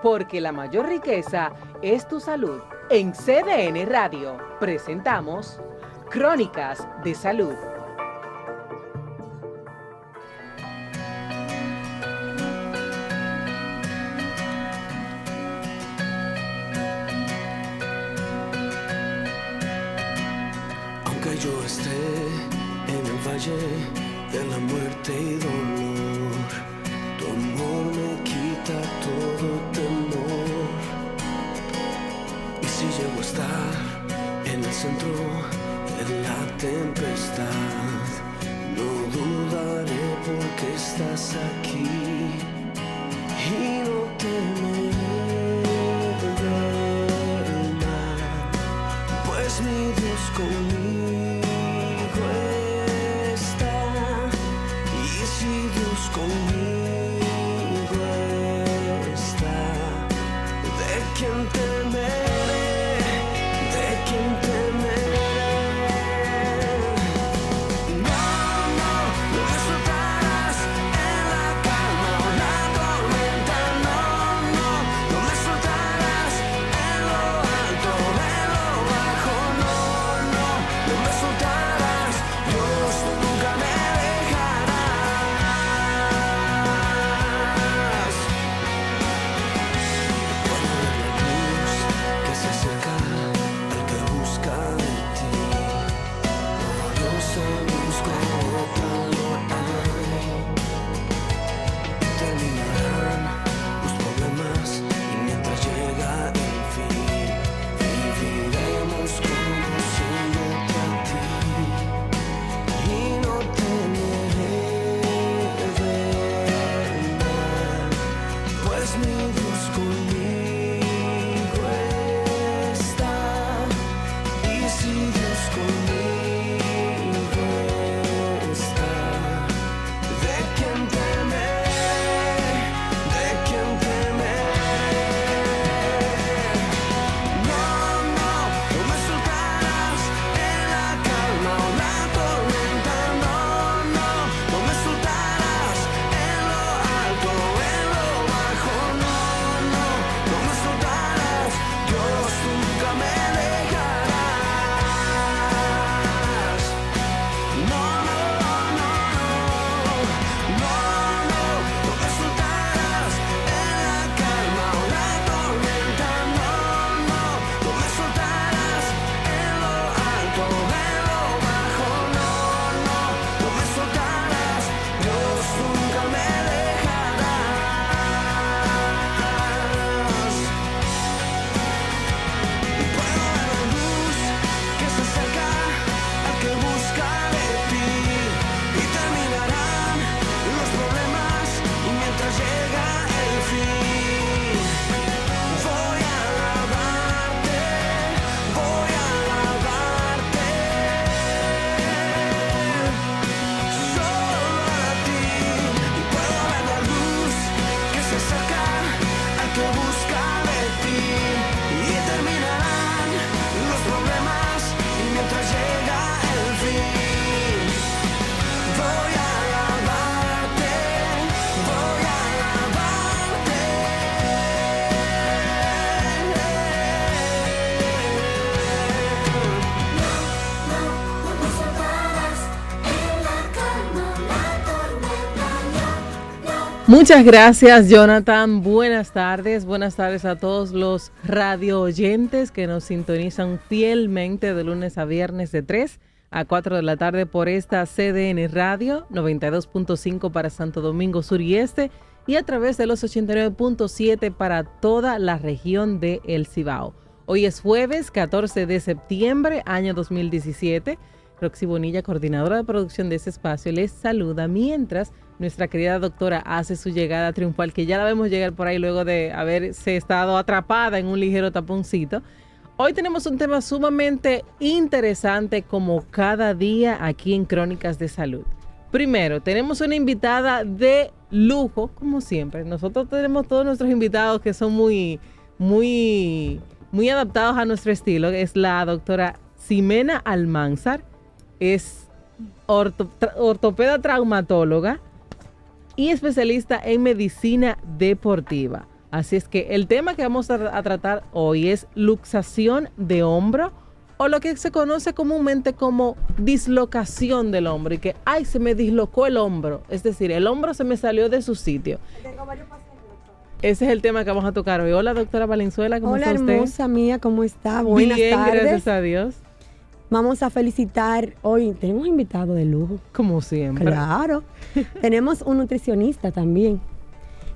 porque la mayor riqueza es tu salud. En CDN Radio presentamos Crónicas de Salud. Aunque yo esté en el valle de la muerte y dolor, tu amor me quita todo temor. Y si llego a estar en el centro de la tempestad, no dudaré porque estás aquí y no temeré del mal, pues mi Dios conmigo está. Y si Dios conmigo está, ¿de quién temeré? ¿De quién temeré? No, no, no me soltarás en la calma o la tormenta. No, no, no me soltarás en lo alto, en lo bajo. No, no, no me soltarás. Dios, tú nunca me dejarás. Puedo ver la luz que se acerca al que busca de ti. Yo se busco otra lo hay. Terminarán los problemas y mientras llega el fin, viviremos conociéndote a ti. Y no temeré del mal, pues mi Dios conmigo está. Y si Dios conmigo está, ¿de quién temeré? ¿De quién temeré? No, no, no me soltarás en la calma o la tormenta. No, no, no me soltarás en lo alto, en lo bajo. No, no, no me soltarás. Dios, tú nunca me dejarás. No, no, no, no, no, no me soltarás en la calma o la tormenta. No, no, no me soltarás en lo alto, en lo bajo. No, no, no me soltarás. Dios, tú nunca me dejarás. Puedo ver la luz que se acerca al que busca de ti. Y terminarán los problemas y mientras llega el fin, voy a alabarte, voy a alabarte. Solo a ti. Y puedo ver la luz que se acerca al que busca de ti. Y terminarán los problemas y mientras llega el fin, voy a alabarte, voy a alabarte. No me soltarás en la calma, la tormenta. No. Muchas gracias, Jonathan. Buenas tardes a todos los radio oyentes que nos sintonizan fielmente de lunes a viernes de 3 a 4 de la tarde por esta CDN Radio 92.5 para Santo Domingo Sur y Este y a través de los 89.7 para toda la región de El Cibao. Hoy es jueves 14 de septiembre, año 2017. Roxy Bonilla, coordinadora de producción de este espacio, les saluda mientras nuestra querida doctora hace su llegada triunfal, que ya la vemos llegar por ahí luego de haberse estado atrapada en un ligero taponcito. Hoy tenemos un tema sumamente interesante como cada día aquí en Crónicas de Salud. Primero, tenemos una invitada de lujo, como siempre. Nosotros tenemos todos nuestros invitados que son muy adaptados a nuestro estilo. Es la doctora Ximena Almanzar, es ortopeda traumatóloga y especialista en medicina deportiva. Así es que el tema que vamos a tratar hoy es luxación de hombro, o lo que se conoce comúnmente como dislocación del hombro, y que, ay, se me dislocó el hombro, es decir, el hombro se me salió de su sitio. Ese es el tema que vamos a tocar hoy. Hola, doctora Valenzuela, ¿cómo Hola, está usted? hermosa mía, ¿cómo está? Buenas Bien, tardes. gracias a Dios. Vamos a felicitar, hoy tenemos invitado de lujo. Como siempre. Claro. Tenemos un nutricionista también,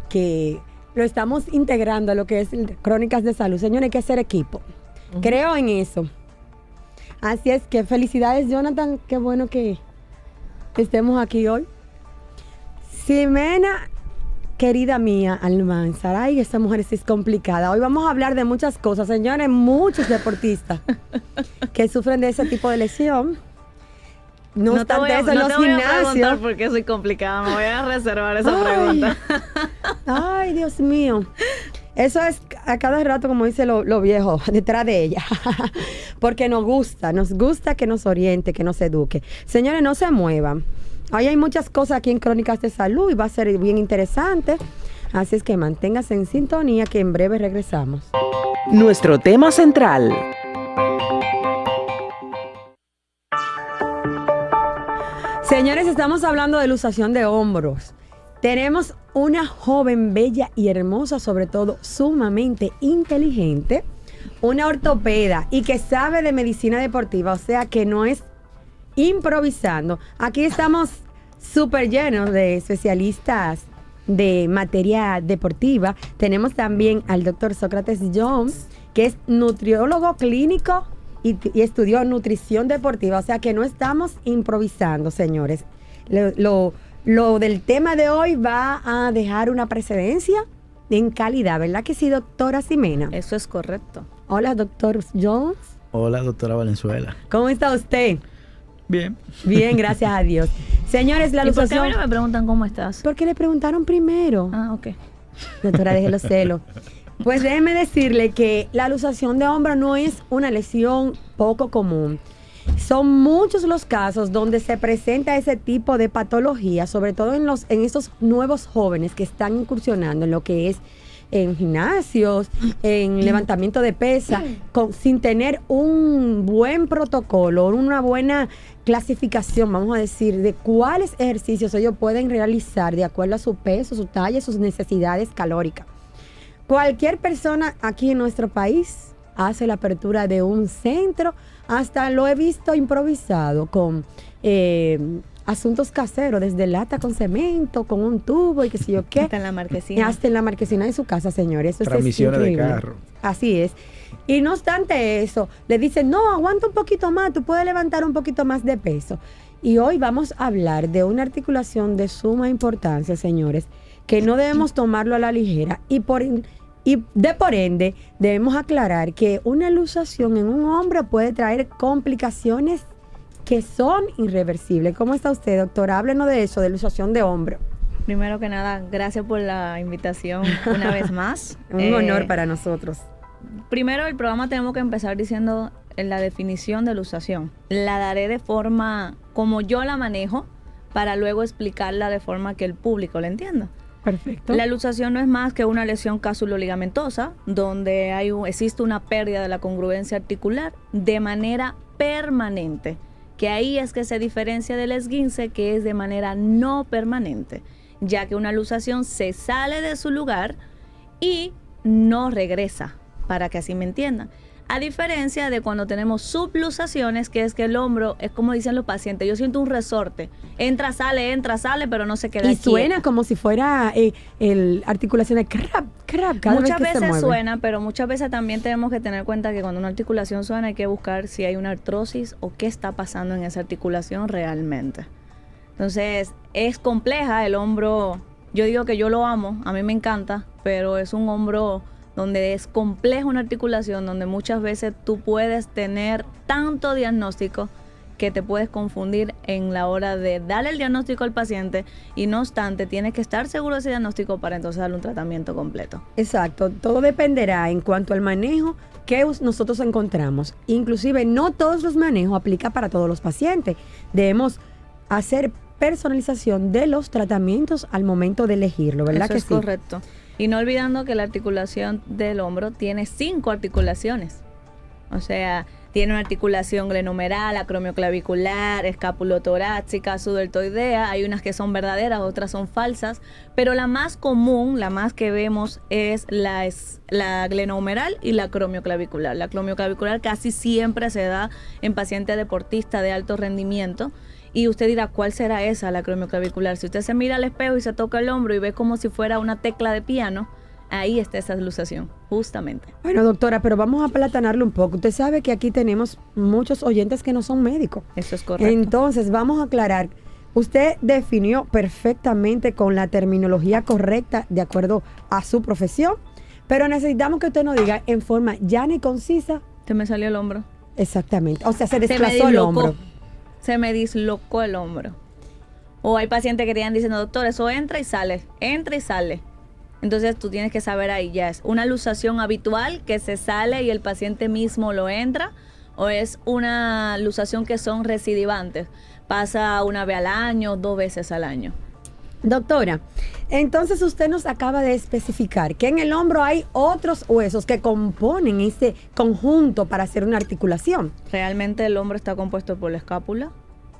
que lo estamos integrando a lo que es Crónicas de Salud. Señores, hay que hacer equipo. Creo en eso. Así es que felicidades, Jonathan. Qué bueno que estemos aquí hoy. Ximena, querida mía, Almanzar. Ay, esta mujer sí es complicada. Hoy vamos a hablar de muchas cosas. Señores, muchos deportistas que sufren de ese tipo de lesión. No obstante eso, en los te voy a preguntar gimnasios. por qué soy complicada. Me voy a reservar esa Ay. pregunta. Ay, Dios mío. Eso es a cada rato, como dice lo viejo, detrás de ella. Porque nos gusta que nos oriente, que nos eduque. Señores, no se muevan. Hoy hay muchas cosas aquí en Crónicas de Salud y va a ser bien interesante. Así es que manténgase en sintonía, que en breve regresamos. Nuestro tema central. Señores, estamos hablando de luxación de hombros. Tenemos una joven bella y hermosa, sobre todo sumamente inteligente, una ortopeda y que sabe de medicina deportiva, o sea que no es improvisando. Aquí estamos súper llenos de especialistas de materia deportiva. Tenemos también al doctor Sócrates Jones, que es nutriólogo clínico y estudió nutrición deportiva, o sea que no estamos improvisando, señores. Lo del tema de hoy va a dejar una precedencia en calidad, ¿verdad que sí, doctora Ximena? Eso es correcto. Hola, doctor Jones. Hola, doctora Valenzuela. ¿Cómo está usted? Bien. Bien, gracias a Dios. Señores, la ¿Y por qué a luxación... mí no me preguntan cómo estás? Porque le preguntaron primero. Ah, ok. Doctora, déjelo celo. Pues déjeme decirle que la luxación de hombro no es una lesión poco común. Son muchos los casos donde se presenta ese tipo de patología, sobre todo en estos nuevos jóvenes que están incursionando en lo que es en gimnasios, en levantamiento de pesa, sin tener un buen protocolo, una buena clasificación, vamos a decir, de cuáles ejercicios ellos pueden realizar de acuerdo a su peso, su talla, sus necesidades calóricas. Cualquier persona aquí en nuestro país hace la apertura de un centro, hasta lo he visto improvisado con asuntos caseros, desde lata con cemento, con un tubo y qué sé yo qué. Hasta en la marquesina. Hasta en la marquesina de su casa, señores. Eso Transmisiones es de increíble. carro. Así es. Y no obstante eso, le dicen, no, aguanta un poquito más, tú puedes levantar un poquito más de peso. Y hoy vamos a hablar de una articulación de suma importancia, señores, que no debemos tomarlo a la ligera. Y por ende, debemos aclarar que una luxación en un hombro puede traer complicaciones que son irreversibles. ¿Cómo está usted, doctora? Háblenos de eso, de luxación de hombro. Primero que nada, gracias por la invitación una vez más. Un honor para nosotros. Primero, el programa tenemos que empezar diciendo la definición de luxación. La daré de forma como yo la manejo para luego explicarla de forma que el público la entienda. Perfecto. La luxación no es más que una lesión casulo-ligamentosa donde existe una pérdida de la congruencia articular de manera permanente, que ahí es que se diferencia del esguince, que es de manera no permanente, ya que una luxación se sale de su lugar y no regresa, para que así me entiendan. A diferencia de cuando tenemos subluxaciones, que es que el hombro, es como dicen los pacientes, yo siento un resorte, entra, sale, pero no se queda Y suena quieta. como si fuera articulación de crap, cada Muchas vez que se veces mueve. suena, pero muchas veces también tenemos que tener en cuenta que cuando una articulación suena hay que buscar si hay una artrosis o qué está pasando en esa articulación realmente. Entonces, es compleja el hombro. Yo digo que yo lo amo, a mí me encanta, pero es un hombro donde es compleja una articulación, donde muchas veces tú puedes tener tanto diagnóstico que te puedes confundir en la hora de darle el diagnóstico al paciente, y no obstante, tienes que estar seguro de ese diagnóstico para entonces darle un tratamiento completo. Exacto, todo dependerá en cuanto al manejo que nosotros encontramos. Inclusive no todos los manejos aplican para todos los pacientes. Debemos hacer personalización de los tratamientos al momento de elegirlo, ¿verdad Eso que es sí? correcto. Y no olvidando que la articulación del hombro tiene 5 articulaciones. O sea, tiene una articulación glenohumeral, acromioclavicular, escapulotorácica, subdeltoidea. Hay unas que son verdaderas, otras son falsas. Pero la más común, la más que vemos es la glenohumeral y la acromioclavicular. La acromioclavicular casi siempre se da en pacientes deportistas de alto rendimiento. Y usted dirá, ¿cuál será esa, la acromioclavicular? Si usted se mira al espejo y se toca el hombro y ve como si fuera una tecla de piano, ahí está esa luxación, justamente. Bueno, doctora, pero vamos a aplatanarlo un poco. Usted sabe que aquí tenemos muchos oyentes que no son médicos. Eso es correcto. Entonces, vamos a aclarar. Usted definió perfectamente con la terminología correcta de acuerdo a su profesión, pero necesitamos que usted nos diga en forma llana y concisa. Se me salió el hombro. Exactamente. O sea, se Se me desplazó el dislocó. hombro. Se me dislocó el hombro. O hay pacientes que te están diciendo, doctor, eso entra y sale, entra y sale. Entonces tú tienes que saber ahí, ya es una luxación habitual que se sale y el paciente mismo lo entra, o es una luxación que son recidivantes, pasa una vez al año, 2 veces al año. Doctora, entonces usted nos acaba de especificar que en el hombro hay otros huesos que componen ese conjunto para hacer una articulación. Realmente el hombro está compuesto por la escápula,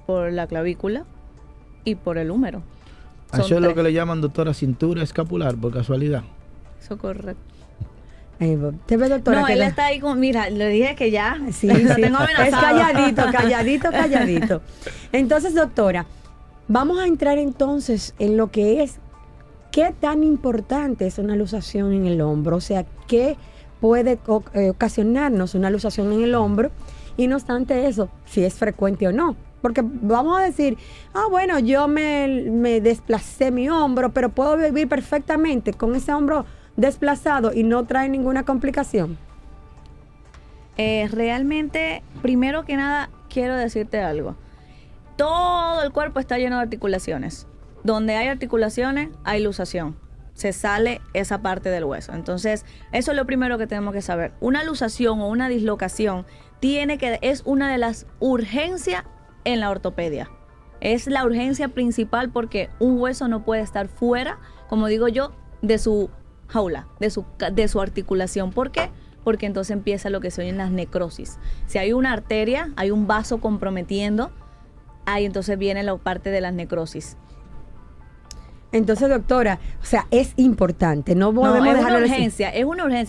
por la clavícula y por el húmero. Son Eso es lo 3. que le llaman, doctora, cintura escapular, por casualidad. Eso es correcto. ¿Te ve, doctora? No, que él la- está ahí con, mira, le dije que ya, Sí, lo sí. tengo Es amenazado. calladito. Entonces, doctora, vamos a entrar entonces en lo que es qué tan importante es una luxación en el hombro. O sea, qué puede ocasionarnos una luxación en el hombro y no obstante eso, si es frecuente o no. Porque vamos a decir, bueno, yo me desplacé mi hombro, pero puedo vivir perfectamente con ese hombro desplazado y no trae ninguna complicación. Realmente, primero que nada, quiero decirte algo. Todo el cuerpo está lleno de articulaciones. Donde hay articulaciones, hay luxación. Se sale esa parte del hueso. Entonces, eso es lo primero que tenemos que saber. Una luxación o una dislocación es una de las urgencias en la ortopedia. Es la urgencia principal porque un hueso no puede estar fuera, como digo yo, de su jaula, de su articulación. ¿Por qué? Porque entonces empieza lo que se oyen las necrosis. Si hay una arteria, hay un vaso comprometiendo, ahí entonces viene la parte de las necrosis. Entonces, doctora, o sea, es importante, no No, podemos es dejarlo una así. urgencia,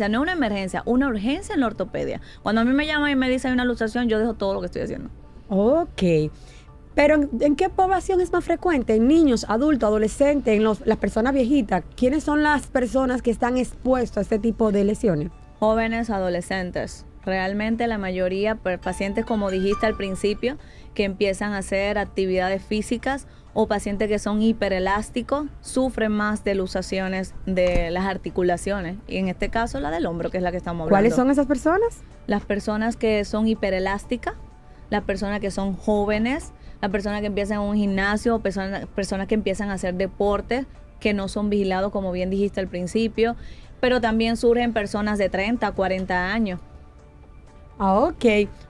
no una emergencia, una urgencia en la ortopedia. Cuando a mí me llaman y me dicen hay una luxación, yo dejo todo lo que estoy haciendo. Ok. Pero ¿en qué población es más frecuente? ¿En niños, adultos, adolescentes, en las personas viejitas? ¿Quiénes son las personas que están expuestas a este tipo de lesiones? Jóvenes, adolescentes. Realmente la mayoría, pacientes como dijiste al principio, que empiezan a hacer actividades físicas o pacientes que son hiperelásticos, sufren más de luxaciones de las articulaciones. Y en este caso la del hombro, que es la que estamos hablando. ¿Cuáles son esas personas? Las personas que son hiperelásticas, las personas que son jóvenes, las personas que empiezan en un gimnasio, personas que empiezan a hacer deportes, que no son vigilados, como bien dijiste al principio, pero también surgen personas de 30, 40 años. Ok.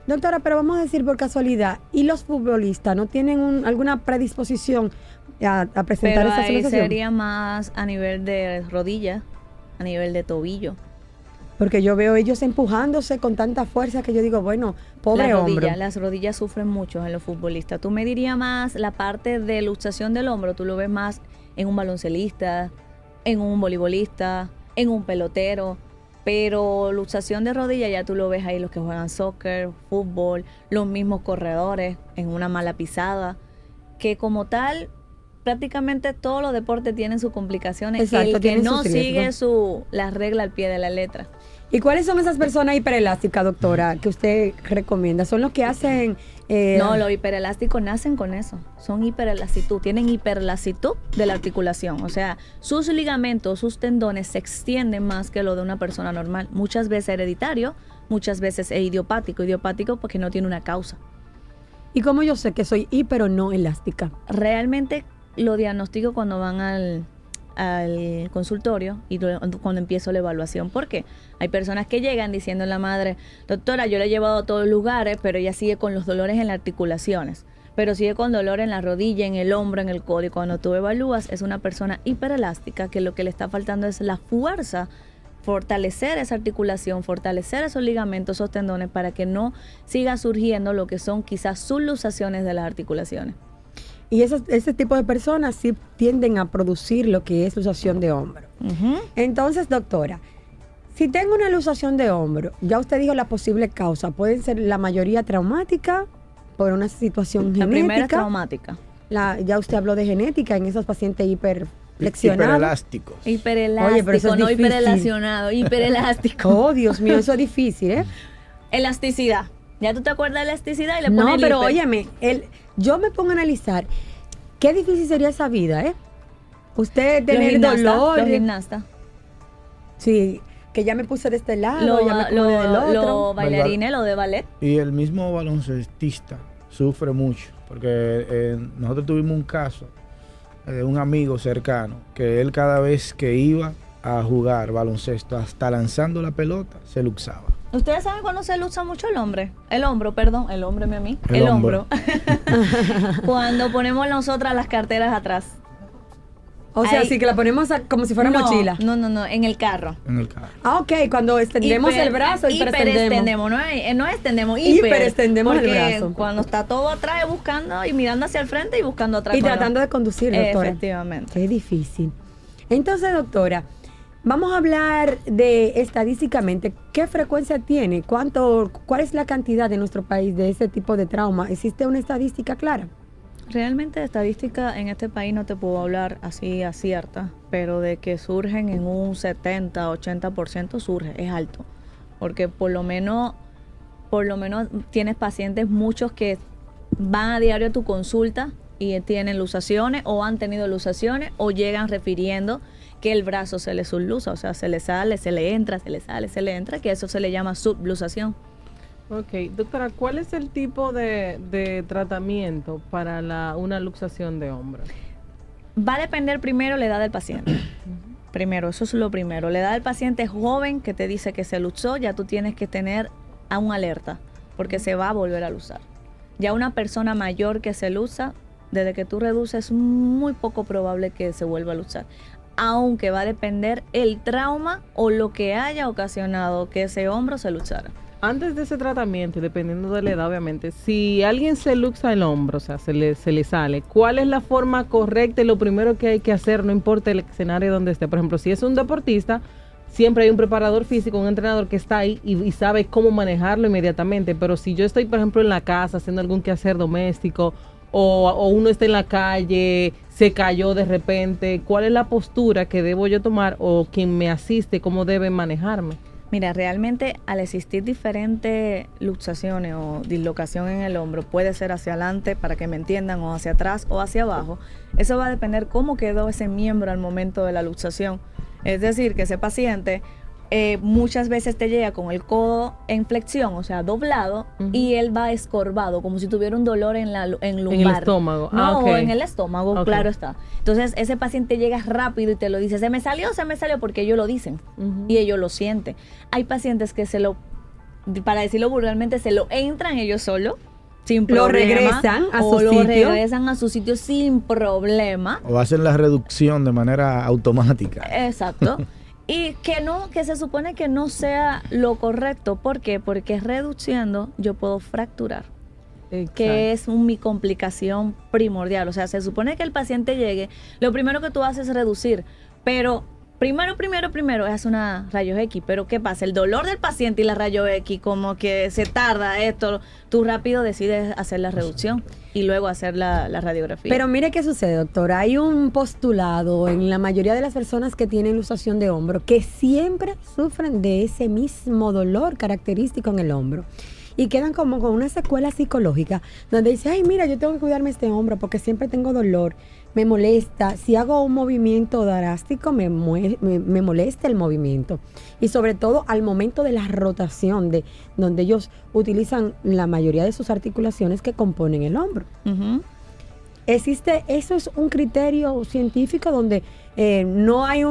Doctora, pero vamos a decir por casualidad, ¿y los futbolistas no tienen alguna predisposición a presentar Pero esa ahí luxación? sería más a nivel de rodilla, a nivel de tobillo. Porque yo veo ellos empujándose con tanta fuerza que yo digo, bueno, pobre hombro. Las rodillas sufren mucho en los futbolistas. Tú me dirías más la parte de luxación del hombro, tú lo ves más en un baloncelista, en un voleibolista, en un pelotero. Pero luxación de rodilla ya tú lo ves ahí los que juegan soccer, fútbol, los mismos corredores en una mala pisada, que como tal prácticamente todos los deportes tienen sus complicaciones. Exacto, El que tienen no sus riesgos. sigue la regla al pie de la letra. ¿Y cuáles son esas personas hiperelásticas, doctora, que usted recomienda? ¿Son los que hacen...? No, los hiperelásticos nacen con eso. Son hiperelastitud, tienen hiperelastitud de la articulación. O sea, sus ligamentos, sus tendones se extienden más que lo de una persona normal. Muchas veces hereditario, muchas veces es idiopático. Idiopático porque no tiene una causa. ¿Y cómo yo sé que soy hiper o no elástica? Realmente lo diagnostico cuando van al consultorio y cuando empiezo la evaluación. ¿Por qué? Hay personas que llegan diciendo a la madre, doctora, yo la he llevado a todos lugares, pero ella sigue con los dolores en las articulaciones. pero sigue con dolor en la rodilla, en el hombro, en el codo. Y cuando tú evalúas, es una persona hiperelástica que lo que le está faltando es la fuerza, fortalecer esa articulación, fortalecer esos ligamentos, esos tendones, para que no siga surgiendo lo que son quizás subluxaciones de las articulaciones. Y ese tipo de personas sí tienden a producir lo que es luxación de hombro. Entonces, doctora, si tengo una luxación de hombro, ya usted dijo la posible causa, pueden ser la mayoría traumática por una situación La genética. primera es traumática. Ya usted habló de genética en esos pacientes hiperflexionados. Hiperelásticos. Hiperelástico, Oye, pero eso es no difícil. hiperrelacionado, hiperelástico. Oh, Dios mío, eso es difícil, ¿eh? Elasticidad. Ya tú te acuerdas de elasticidad y le pones No, el pero hiper. óyeme, yo me pongo a analizar qué difícil sería esa vida, ¿eh? Usted Los tener gimnastas, dolor. Los gimnastas. Sí, que ya me puse de este lado, ya me puse del otro. Los bailarines, lo de ballet. Y el mismo baloncestista sufre mucho, porque nosotros tuvimos un caso de un amigo cercano, que él cada vez que iba a jugar baloncesto, hasta lanzando la pelota, se luxaba. ¿Ustedes saben cuándo se lucha mucho el hombre? El hombro, perdón, el hombre, a mí. El El hombro. hombro. Cuando ponemos nosotras las carteras atrás. O sea, Ahí- sí, que la ponemos como si fuera no, mochila. No, en el carro. En el carro. Ah, ok, cuando extendemos el brazo, hiperextendemos, no extendemos, Hiperextendemos el porque brazo. cuando está todo atrás buscando y mirando hacia el frente y buscando atrás. Y con tratando de conducir, doctora. Efectivamente. Qué difícil. Entonces, doctora, vamos a hablar de estadísticamente qué frecuencia tiene, cuál es la cantidad en nuestro país de ese tipo de trauma. ¿Existe una estadística clara? Realmente de estadística en este país no te puedo hablar así a cierta, pero de que surgen en un 70, 80% surge, es alto. Porque por lo menos tienes pacientes, muchos que van a diario a tu consulta y tienen luxaciones o han tenido luxaciones o llegan refiriendo que el brazo se le subluxa, o sea, se le sale, se le entra, se le sale, se le entra, que eso se le llama subluxación. Ok, doctora, ¿cuál es el tipo de tratamiento para una luxación de hombro? Va a depender primero la edad del paciente. Primero, eso es lo primero. La edad del paciente joven que te dice que se luxó, ya tú tienes que tener a un alerta, porque se va a volver a luxar. Ya una persona mayor que se luxa, desde que tú reduces, es muy poco probable que se vuelva a luxar. Aunque va a depender el trauma o lo que haya ocasionado que ese hombro se luxara. Antes de ese tratamiento, y dependiendo de la edad, obviamente, si alguien se luxa el hombro, o sea, se le sale, ¿cuál es la forma correcta y lo primero que hay que hacer, no importa el escenario donde esté? Por ejemplo, si es un deportista, siempre hay un preparador físico, un entrenador que está ahí y sabe cómo manejarlo inmediatamente. Pero si yo estoy, por ejemplo, en la casa haciendo algún quehacer doméstico o uno está en la calle, se cayó de repente, ¿cuál es la postura que debo yo tomar o quien me asiste, cómo debe manejarme? Mira, realmente al existir diferentes luxaciones o dislocación en el hombro, puede ser hacia adelante, para que me entiendan, o hacia atrás o hacia abajo. Eso va a depender cómo quedó ese miembro al momento de la luxación. Es decir, que ese paciente muchas veces te llega con el codo en flexión, o sea, doblado, y él va escorvado, como si tuviera un dolor en lumbar. En el estómago. No, ok. en el estómago, Ok. claro está. Entonces, ese paciente llega rápido y te lo dice, se me salió, porque ellos lo dicen y ellos lo sienten. Hay pacientes que para decirlo vulgarmente, se lo entran ellos solos, sin Lo problema. regresan a o su lo sitio. regresan a su sitio sin problema. O hacen la reducción de manera automática. Exacto. Y que se supone que no sea lo correcto. ¿Por qué? Porque reduciendo yo puedo fracturar, que es mi complicación primordial. O sea, se supone que el paciente llegue, lo primero que tú haces es reducir, pero primero es una rayos X. Pero ¿qué pasa? El dolor del paciente y la rayos X, como que se tarda esto, tú rápido decides hacer la reducción y luego hacer la radiografía. Pero mire qué sucede, doctora. Hay un postulado en la mayoría de las personas que tienen luxación de hombro que siempre sufren de ese mismo dolor característico en el hombro. Y quedan como con una secuela psicológica donde dice, ay, mira, yo tengo que cuidarme este hombro porque siempre tengo dolor, me molesta. Si hago un movimiento drástico, me molesta el movimiento. Y sobre todo al momento de la rotación, donde ellos utilizan la mayoría de sus articulaciones que componen el hombro. Ujú. Eso es un criterio científico donde no hay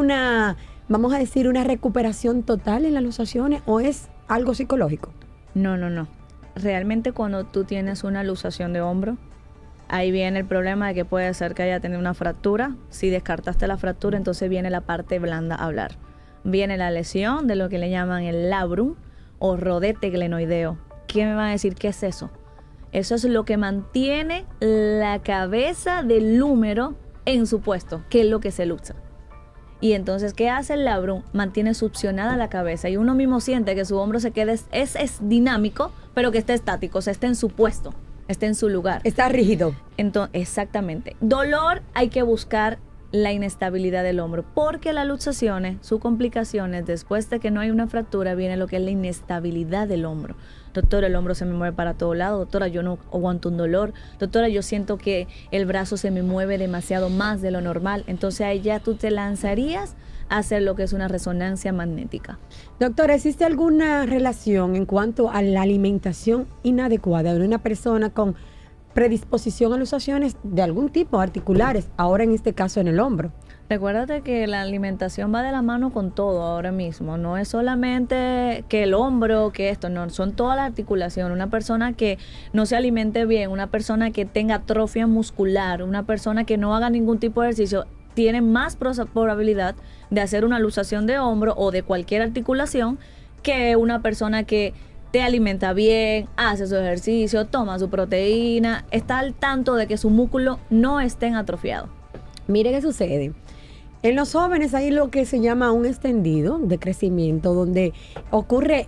vamos a decir, una recuperación total en las luxaciones, o es algo psicológico. No. Realmente cuando tú tienes una luxación de hombro, ahí viene el problema de que puede ser que haya tenido una fractura. Si descartaste la fractura, entonces viene la parte blanda a hablar. Viene la lesión de lo que le llaman el labrum o rodete glenoideo. ¿Qué me va a decir? ¿Qué es eso? Eso es lo que mantiene la cabeza del húmero en su puesto, que es lo que se luxa. Y entonces, ¿qué hace el labrum? Mantiene succionada la cabeza y uno mismo siente que su hombro se queda, es dinámico, pero que está estático, o sea, está en su puesto, está en su lugar. Está rígido. Entonces, exactamente. Dolor, hay que buscar la inestabilidad del hombro, porque las luxaciones, sus complicaciones, después de que no hay una fractura, viene lo que es la inestabilidad del hombro. Doctora, el hombro se me mueve para todos lados. Doctora, yo no aguanto un dolor. Doctora, yo siento que el brazo se me mueve demasiado más de lo normal. Entonces ahí ya tú te lanzarías a hacer lo que es una resonancia magnética. Doctora, ¿existe alguna relación en cuanto a la alimentación inadecuada de una persona con predisposición a luxaciones de algún tipo, articulares, ahora en este caso en el hombro? Recuérdate que la alimentación va de la mano con todo ahora mismo. No es solamente que el hombro, que esto, no, son todas las articulaciones. Una persona que no se alimente bien, una persona que tenga atrofia muscular, una persona que no haga ningún tipo de ejercicio, tiene más probabilidad de hacer una luxación de hombro o de cualquier articulación que una persona que te alimenta bien, hace su ejercicio, toma su proteína, está al tanto de que su músculo no estén atrofiado. Mire qué sucede. En los jóvenes hay lo que se llama un extendido de crecimiento, donde ocurre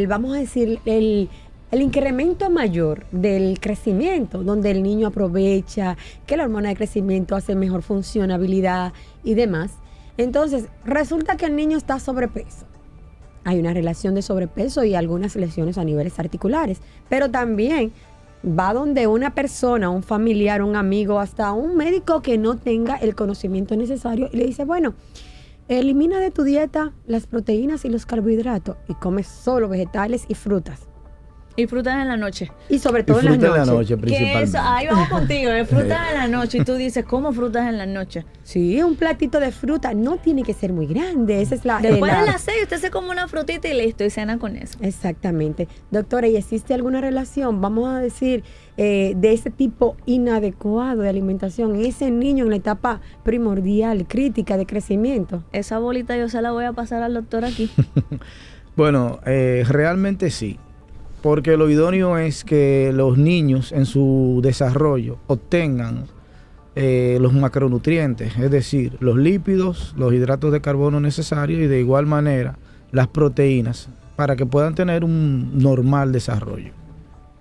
vamos a decir, el incremento mayor del crecimiento, donde el niño aprovecha que la hormona de crecimiento hace mejor funcionabilidad y demás. Entonces, resulta que el niño está sobrepeso. Hay una relación de sobrepeso y algunas lesiones a niveles articulares, pero también va donde una persona, un familiar, un amigo, hasta un médico que no tenga el conocimiento necesario y le dice, bueno, elimina de tu dieta las proteínas y los carbohidratos y come solo vegetales y frutas. Y frutas en la noche. Y sobre todo Y en fruta la en la noche. noche, Que principalmente. eso, ahí vamos contigo, frutas en la noche. Y tú dices, ¿cómo frutas en la noche? Sí, un platito de fruta no tiene que ser muy grande. Esa es la... Después la- de las 6 usted se come una frutita y listo, y cena con eso. Exactamente. Doctora, ¿y existe alguna relación, vamos a decir, de ese tipo inadecuado de alimentación en ese niño en la etapa primordial, crítica de crecimiento? Esa bolita yo se la voy a pasar al doctor aquí. Bueno, realmente sí, porque lo idóneo es que los niños en su desarrollo obtengan los macronutrientes, es decir, los lípidos, los hidratos de carbono necesarios y de igual manera las proteínas para que puedan tener un normal desarrollo.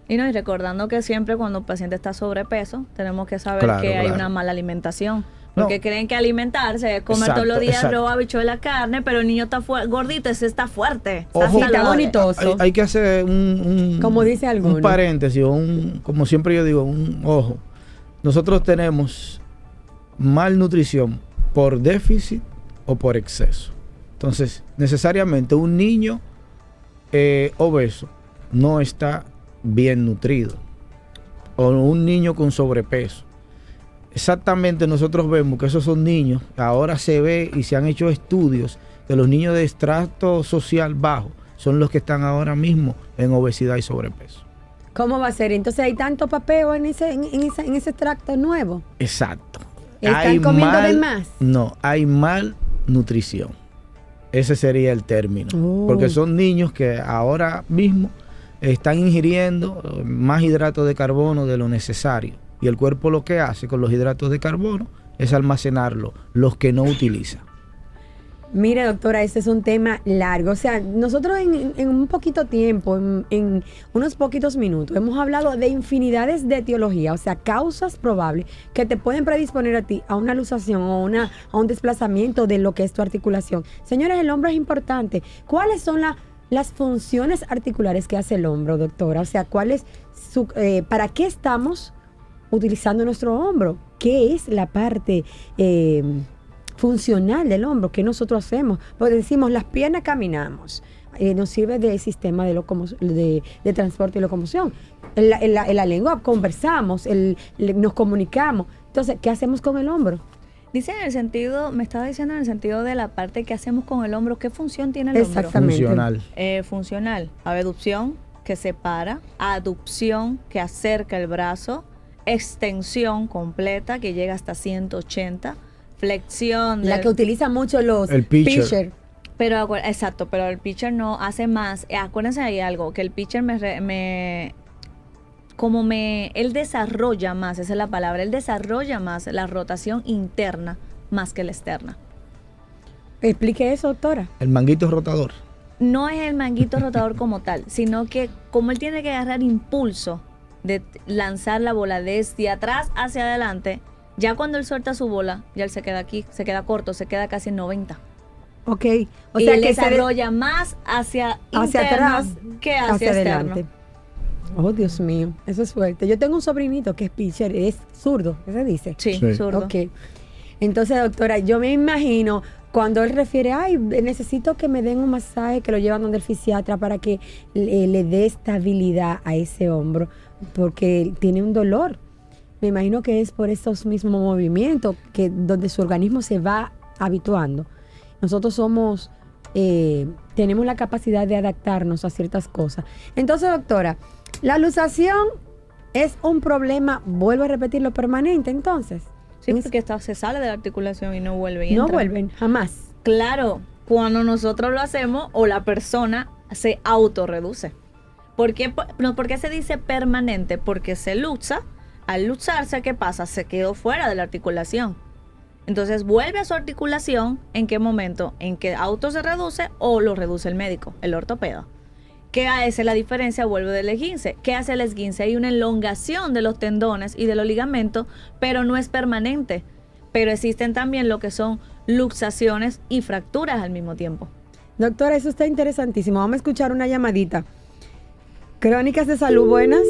Y recordando que siempre cuando un paciente está sobrepeso, tenemos que saber Claro, que hay claro. una mala alimentación. Porque No. creen que alimentarse es comer Exacto, todos los días exacto. arroz, habichuela, carne, pero el niño está gordito, ese está fuerte, está Ojo, Está saludable. bonito. Hay que hacer un Como dice alguno. un paréntesis, o como siempre yo digo, un ojo. Nosotros tenemos malnutrición por déficit o por exceso. Entonces, necesariamente un niño obeso no está bien nutrido. O un niño con sobrepeso. Exactamente, nosotros vemos que esos son niños, ahora se ve y se han hecho estudios que los niños de estrato social bajo son los que están ahora mismo en obesidad y sobrepeso. ¿Cómo va a ser? Entonces hay tanto papeo en ese extracto nuevo. Exacto. ¿Están comiendo de más? No, hay malnutrición. Ese sería el término. Oh. Porque son niños que ahora mismo están ingiriendo más hidratos de carbono de lo necesario. Y el cuerpo lo que hace con los hidratos de carbono es almacenarlo, los que no utiliza. Mire, doctora, este es un tema largo. O sea, nosotros en un poquito tiempo, en unos poquitos minutos, hemos hablado de infinidades de etiologías, o sea, causas probables que te pueden predisponer a ti a una luxación o a un desplazamiento de lo que es tu articulación. Señores, el hombro es importante. ¿Cuáles son las funciones articulares que hace el hombro, doctora? O sea, ¿para qué estamos utilizando nuestro hombro? ¿Qué es la parte funcional del hombro? ¿Qué nosotros hacemos? Porque decimos, las piernas caminamos, nos sirve de sistema de transporte y locomoción. En la lengua conversamos, nos comunicamos. Entonces, ¿qué hacemos con el hombro? Dice en el sentido, me estaba diciendo en el sentido de la parte que hacemos con el hombro, ¿qué función tiene el hombro? Exactamente. Funcional. Funcional, abducción, que separa, aducción, que acerca el brazo, extensión completa que llega hasta 180, flexión. La que utilizan mucho los El pitcher. Pero, exacto, pero el pitcher no hace más. Acuérdense, hay algo, que el pitcher él desarrolla más, esa es la palabra, él desarrolla más la rotación interna más que la externa. Explique eso, doctora. El manguito rotador. No es el manguito rotador como tal, sino que como él tiene que agarrar impulso de lanzar la bola desde atrás hacia adelante, ya cuando él suelta su bola, ya él se queda aquí, se queda corto, se queda casi en 90. Ok. O Y sea él que desarrolla más hacia hacia interno atrás que hacia externo. adelante. Oh, Dios mío, eso es fuerte. Yo tengo un sobrinito que es pitcher, es zurdo, ¿qué se dice? Sí, Sí. zurdo. Ok. Entonces, doctora, yo me imagino cuando él refiere, ay, necesito que me den un masaje, que lo llevan donde el fisiatra para que le dé estabilidad a ese hombro, porque tiene un dolor. Me imagino que es por esos mismos movimientos que donde su organismo se va habituando. Nosotros tenemos la capacidad de adaptarnos a ciertas cosas. Entonces, doctora, la luxación es un problema, vuelvo a repetirlo, permanente, entonces. Sí, porque se sale de la articulación y no vuelve. Y No entra. vuelven, jamás. Claro, cuando nosotros lo hacemos o la persona se autorreduce. ¿Por qué se dice permanente? Porque se luxa. Al luxarse, ¿qué pasa? Se quedó fuera de la articulación. Entonces vuelve a su articulación. ¿En qué momento? En que auto se reduce o lo reduce el médico, el ortopeda. ¿Qué hace la diferencia? Vuelve del esguince. ¿Qué hace el esguince? Hay una elongación de los tendones y de los ligamentos, pero no es permanente. Pero existen también lo que son luxaciones y fracturas al mismo tiempo. Doctora, eso está interesantísimo. Vamos a escuchar una llamadita. Crónicas de Salud, buenas.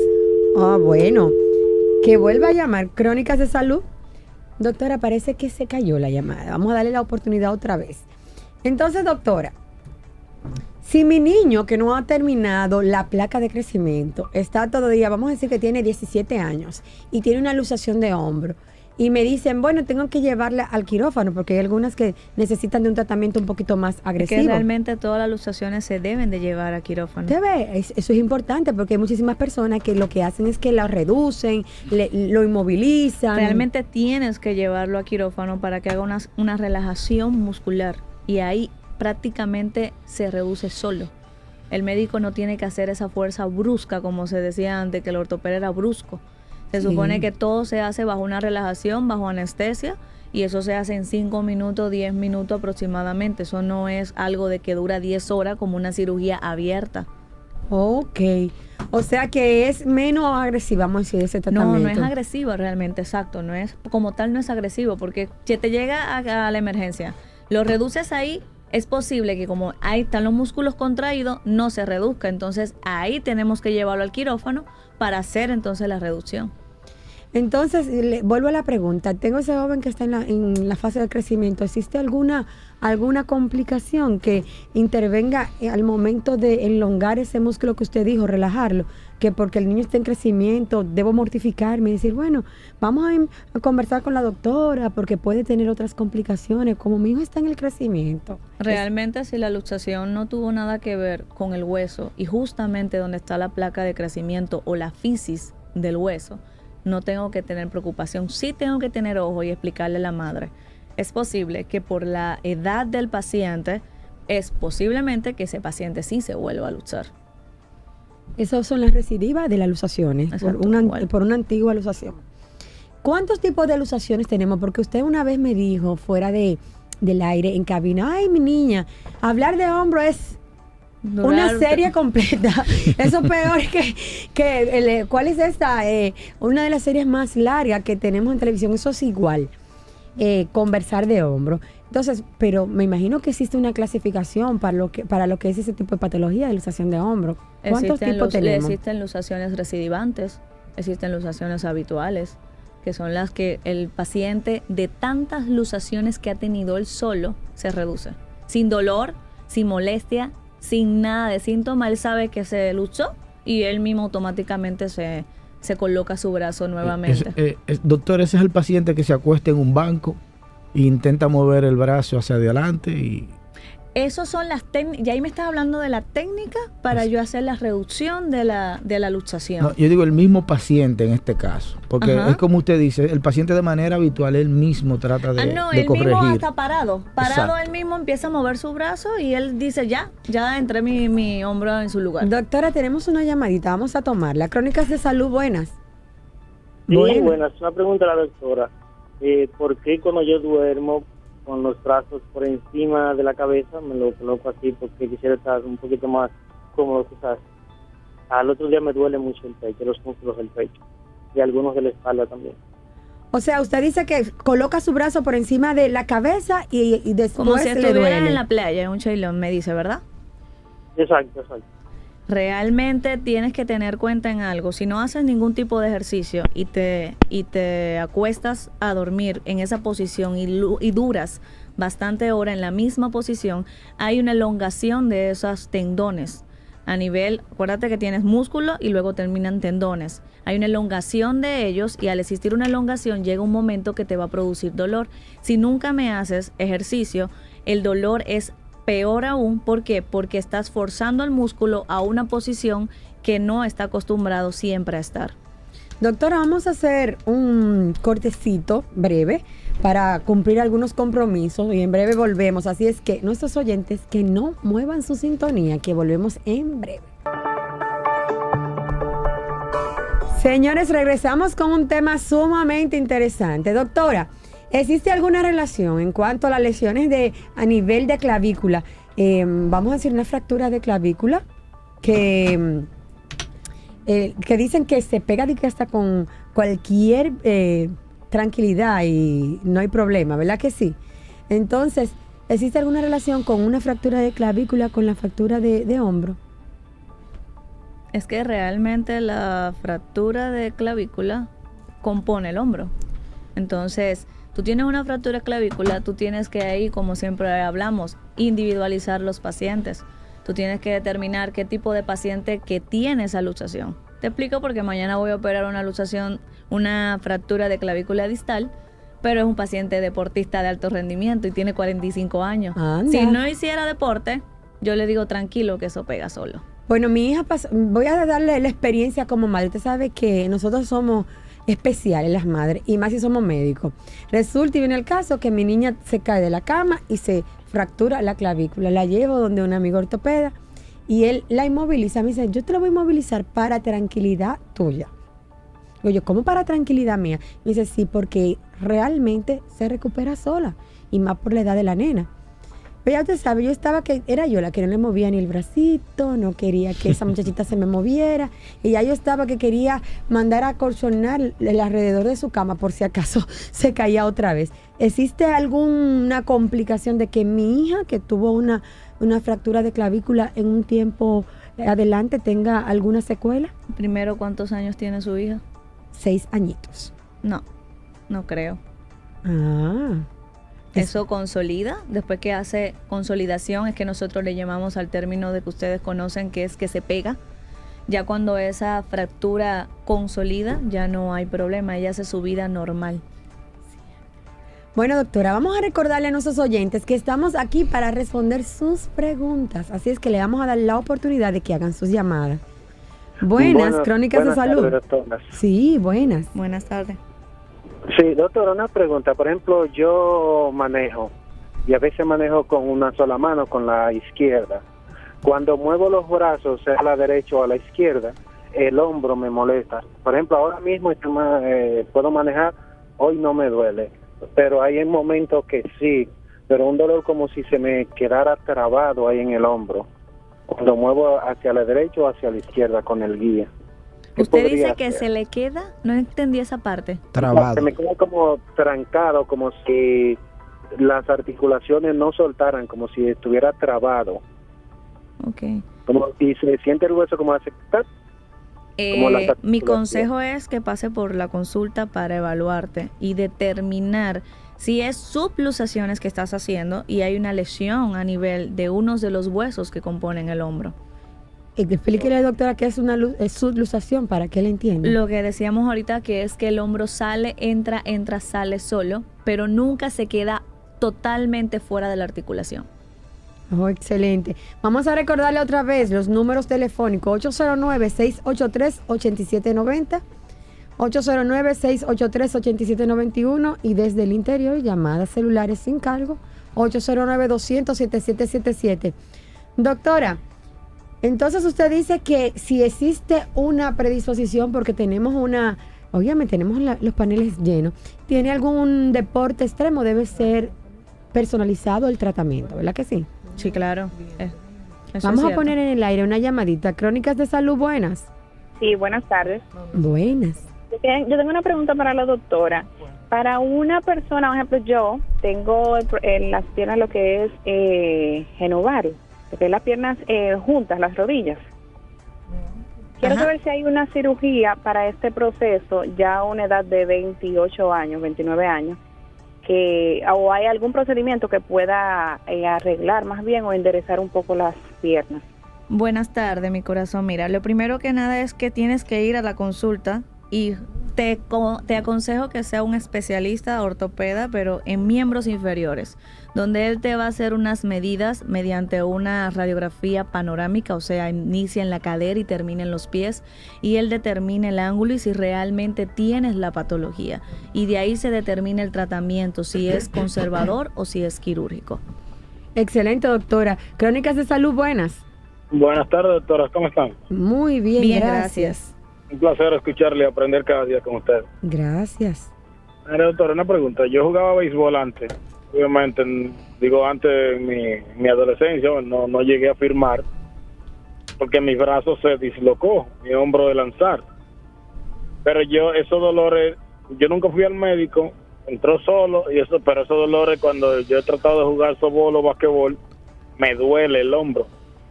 Ah, bueno. Que vuelva a llamar. Crónicas de Salud. Doctora, parece que se cayó la llamada. Vamos a darle la oportunidad otra vez. Entonces, doctora, si mi niño que no ha terminado la placa de crecimiento está todavía, vamos a decir que tiene 17 años y tiene una luxación de hombro, y me dicen, bueno, tengo que llevarla al quirófano porque hay algunas que necesitan de un tratamiento un poquito más agresivo. Que realmente todas las luxaciones se deben de llevar a quirófano. ¿Te ves? Eso es importante porque hay muchísimas personas que lo que hacen es que la reducen, lo inmovilizan. Realmente tienes que llevarlo a quirófano para que haga una relajación muscular y ahí prácticamente se reduce solo. El médico no tiene que hacer esa fuerza brusca, como se decía antes, que el ortopeda era brusco. Se supone que todo se hace bajo una relajación, bajo anestesia, y eso se hace en 5 minutos, 10 minutos aproximadamente. Eso no es algo de que dura 10 horas como una cirugía abierta. Ok. O sea que es menos agresiva, vamos a decir, ese tratamiento. No es agresivo realmente, exacto. No es, como tal no es agresivo, porque si te llega a la emergencia, lo reduces ahí, es posible que como ahí están los músculos contraídos, no se reduzca. Entonces ahí tenemos que llevarlo al quirófano para hacer entonces la reducción. Entonces, vuelvo a la pregunta. Tengo ese joven que está en la fase de crecimiento. ¿Existe alguna complicación que intervenga al momento de elongar ese músculo que usted dijo, relajarlo? Que porque el niño está en crecimiento, debo mortificarme y decir, bueno, vamos a conversar con la doctora porque puede tener otras complicaciones, como mi hijo está en el crecimiento. Realmente si la luxación no tuvo nada que ver con el hueso y justamente donde está la placa de crecimiento o la fisis del hueso, no tengo que tener preocupación. Sí tengo que tener ojo y explicarle a la madre. Es posible que por la edad del paciente, es posiblemente que ese paciente sí se vuelva a luxar. Esas son las recidivas de las luxaciones, Exacto, por una antigua luxación. ¿Cuántos tipos de luxaciones tenemos? Porque usted una vez me dijo, fuera del aire, en cabina, ay, mi niña, hablar de hombro es una serie completa. Eso es peor que ¿cuál es esta? Una de las series más largas que tenemos en televisión. Eso es igual. Conversar de hombro. Entonces, pero me imagino que existe una clasificación para lo que es ese tipo de patología de luxación de hombro. ¿Cuántos tipos tenemos? Existen luxaciones recidivantes, existen luxaciones habituales, que son las que el paciente de tantas luxaciones que ha tenido él solo se reduce. Sin dolor, sin molestia, sin nada de síntoma, él sabe que se luxó y él mismo automáticamente se coloca su brazo nuevamente. Doctor, ese es el paciente que se acuesta en un banco e intenta mover el brazo hacia adelante y... Esos son las técnicas, y ahí me estás hablando de la técnica para yo hacer la reducción de la luxación. No, yo digo el mismo paciente en este caso, porque Ajá. es como usted dice, el paciente de manera habitual él mismo trata de, No, de él mismo corregir. está parado. Exacto. Él mismo empieza a mover su brazo y él dice, ya entré mi hombro en su lugar. Doctora, tenemos una llamadita, vamos a tomarla. Crónicas de Salud, buenas. Sí, Buenas. buenas. Una pregunta a la doctora. ¿Por qué cuando yo duermo con los brazos por encima de la cabeza me lo coloco así? Porque quisiera estar un poquito más cómodo quizás. Al otro día me duele mucho el pecho, los músculos del pecho y algunos de la espalda también. O sea, usted dice que coloca su brazo por encima de la cabeza y después Como si le estuvieras duele. en la playa, en un chailón, me dice, ¿verdad? Exacto, exacto. Realmente tienes que tener cuenta en algo. Si no haces ningún tipo de ejercicio y te acuestas a dormir en esa posición y duras bastante hora en la misma posición, hay una elongación de esos tendones. A nivel, acuérdate que tienes músculo y luego terminan tendones. Hay una elongación de ellos y al existir una elongación llega un momento que te va a producir dolor. Si nunca me haces ejercicio, el dolor es peor aún. ¿Por qué? Porque estás forzando al músculo a una posición que no está acostumbrado siempre a estar. Doctora, vamos a hacer un cortecito breve para cumplir algunos compromisos y en breve volvemos. Así es que nuestros oyentes que no muevan su sintonía, que volvemos en breve. Señores, regresamos con un tema sumamente interesante. Doctora, ¿existe alguna relación en cuanto a las lesiones a nivel de clavícula? Vamos a decir una fractura de clavícula que dicen que se pega de que hasta con cualquier tranquilidad y no hay problema, ¿verdad que sí? Entonces, ¿existe alguna relación con una fractura de clavícula con la fractura de hombro? Es que realmente la fractura de clavícula compone el hombro. Entonces, tú tienes una fractura de clavícula, tú tienes que ahí, como siempre hablamos, individualizar los pacientes. Tú tienes que determinar qué tipo de paciente que tiene esa luxación. Te explico porque mañana voy a operar una luxación, una fractura de clavícula distal, pero es un paciente deportista de alto rendimiento y tiene 45 años. Anda. Si no hiciera deporte, yo le digo tranquilo que eso pega solo. Bueno, mi hija, voy a darle la experiencia como madre. Usted sabe que nosotros somos especiales las madres y más si somos médicos. Resulta y viene el caso que mi niña se cae de la cama y se fractura la clavícula. La llevo donde un amigo ortopeda y él la inmoviliza. Me dice, yo te la voy a inmovilizar para tranquilidad tuya. Digo yo, ¿cómo para tranquilidad mía? Me dice, sí, porque realmente se recupera sola y más por la edad de la nena. Pero ya usted sabe, yo estaba que era yo la que no le movía ni el bracito, no quería que esa muchachita se me moviera. Y ya yo estaba que quería mandar a acolchonar el alrededor de su cama por si acaso se caía otra vez. ¿Existe alguna complicación de que mi hija, que tuvo una fractura de clavícula en un tiempo adelante, tenga alguna secuela? Primero, ¿cuántos años tiene su hija? 6 añitos. No creo. Ah. Eso consolida, después que hace consolidación es que nosotros le llamamos al término de que ustedes conocen que es que se pega. Ya cuando esa fractura consolida ya no hay problema, ella hace su vida normal. Bueno, doctora, vamos a recordarle a nuestros oyentes que estamos aquí para responder sus preguntas. Así es que le vamos a dar la oportunidad de que hagan sus llamadas. Buenas, Crónicas de Salud. Tardes, doctora. Sí, buenas. Buenas tardes. Sí, doctora, una pregunta. Por ejemplo, yo manejo y a veces manejo con una sola mano, con la izquierda. Cuando muevo los brazos, sea a la derecha o a la izquierda, el hombro me molesta. Por ejemplo, ahora mismo puedo manejar, hoy no me duele, pero hay momentos que sí, pero un dolor como si se me quedara trabado ahí en el hombro. Cuando muevo hacia la derecha o hacia la izquierda con el guía. ¿Qué Usted dice podría que hacer? se le queda, no entendí esa parte. Trabado. Se me queda como trancado, como si las articulaciones no soltaran, como si estuviera trabado. Ok. Como si se siente el hueso como hace... ¡tac! Como las Mi articulaciones. consejo es que pase por la consulta para evaluarte y determinar si es subluxaciones que estás haciendo y hay una lesión a nivel de unos de los huesos que componen el hombro. Explíquele, doctora, que es una subluxación para que él entienda. Lo que decíamos ahorita que es que el hombro sale, entra, sale solo, pero nunca se queda totalmente fuera de la articulación. Oh, excelente. Vamos a recordarle otra vez los números telefónicos: 809-683-8790, 809-683-8791 y desde el interior llamadas celulares sin cargo 809-200-7777. Doctora, entonces usted dice que si existe una predisposición porque tenemos tenemos los paneles llenos, ¿tiene algún deporte extremo? Debe ser personalizado el tratamiento, ¿verdad que sí? Sí, claro. Eso Vamos es a cierto. poner en el aire una llamadita. Crónicas de Salud, buenas. Sí, buenas tardes. Buenas. Yo tengo una pregunta para la doctora. Para una persona, por ejemplo, yo tengo en las piernas lo que es genovario, lo que es las piernas juntas, las rodillas. Quiero saber si hay una cirugía para este proceso ya a una edad de 28 años, 29 años, o hay algún procedimiento que pueda arreglar más bien o enderezar un poco las piernas. Buenas tardes, mi corazón. Mira, lo primero que nada es que tienes que ir a la consulta y te aconsejo que sea un especialista ortopeda, pero en miembros inferiores, donde él te va a hacer unas medidas mediante una radiografía panorámica, o sea, inicia en la cadera y termina en los pies, y él determina el ángulo y si realmente tienes la patología. Y de ahí se determina el tratamiento, si es conservador o si es quirúrgico. Excelente, doctora. Crónicas de Salud, buenas. Buenas tardes, doctora. ¿Cómo están? Muy bien, Bien, gracias. Un placer escucharle y aprender cada día con usted. Gracias. Mira, doctora, una pregunta. Yo jugaba béisbol antes. Obviamente, antes de mi adolescencia, no llegué a firmar porque mi brazo se dislocó, mi hombro de lanzar. Pero esos dolores, yo nunca fui al médico, entró solo, pero esos dolores cuando yo he tratado de jugar softball o basquetbol, me duele el hombro.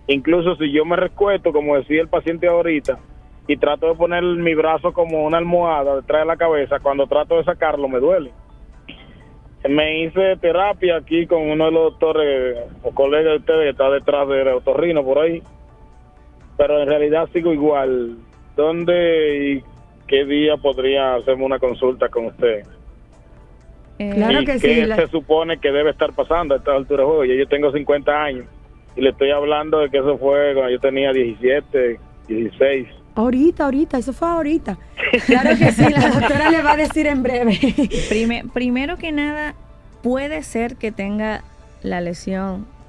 Incluso si yo me recuesto, como decía el paciente ahorita, y trato de poner mi brazo como una almohada detrás de la cabeza, cuando trato de sacarlo me duele. Me hice terapia aquí con uno de los doctores o colegas de ustedes que está detrás del otorrino por ahí, pero en realidad sigo igual. ¿Dónde y qué día podría hacerme una consulta con usted? Claro ¿Y que qué sí. se supone que debe estar pasando a esta altura de juego? Yo tengo 50 años y le estoy hablando de que eso fue cuando yo tenía 17, 16. Ahorita, eso fue ahorita. Claro que sí, la doctora le va a decir en breve. Primero que nada, puede ser que tenga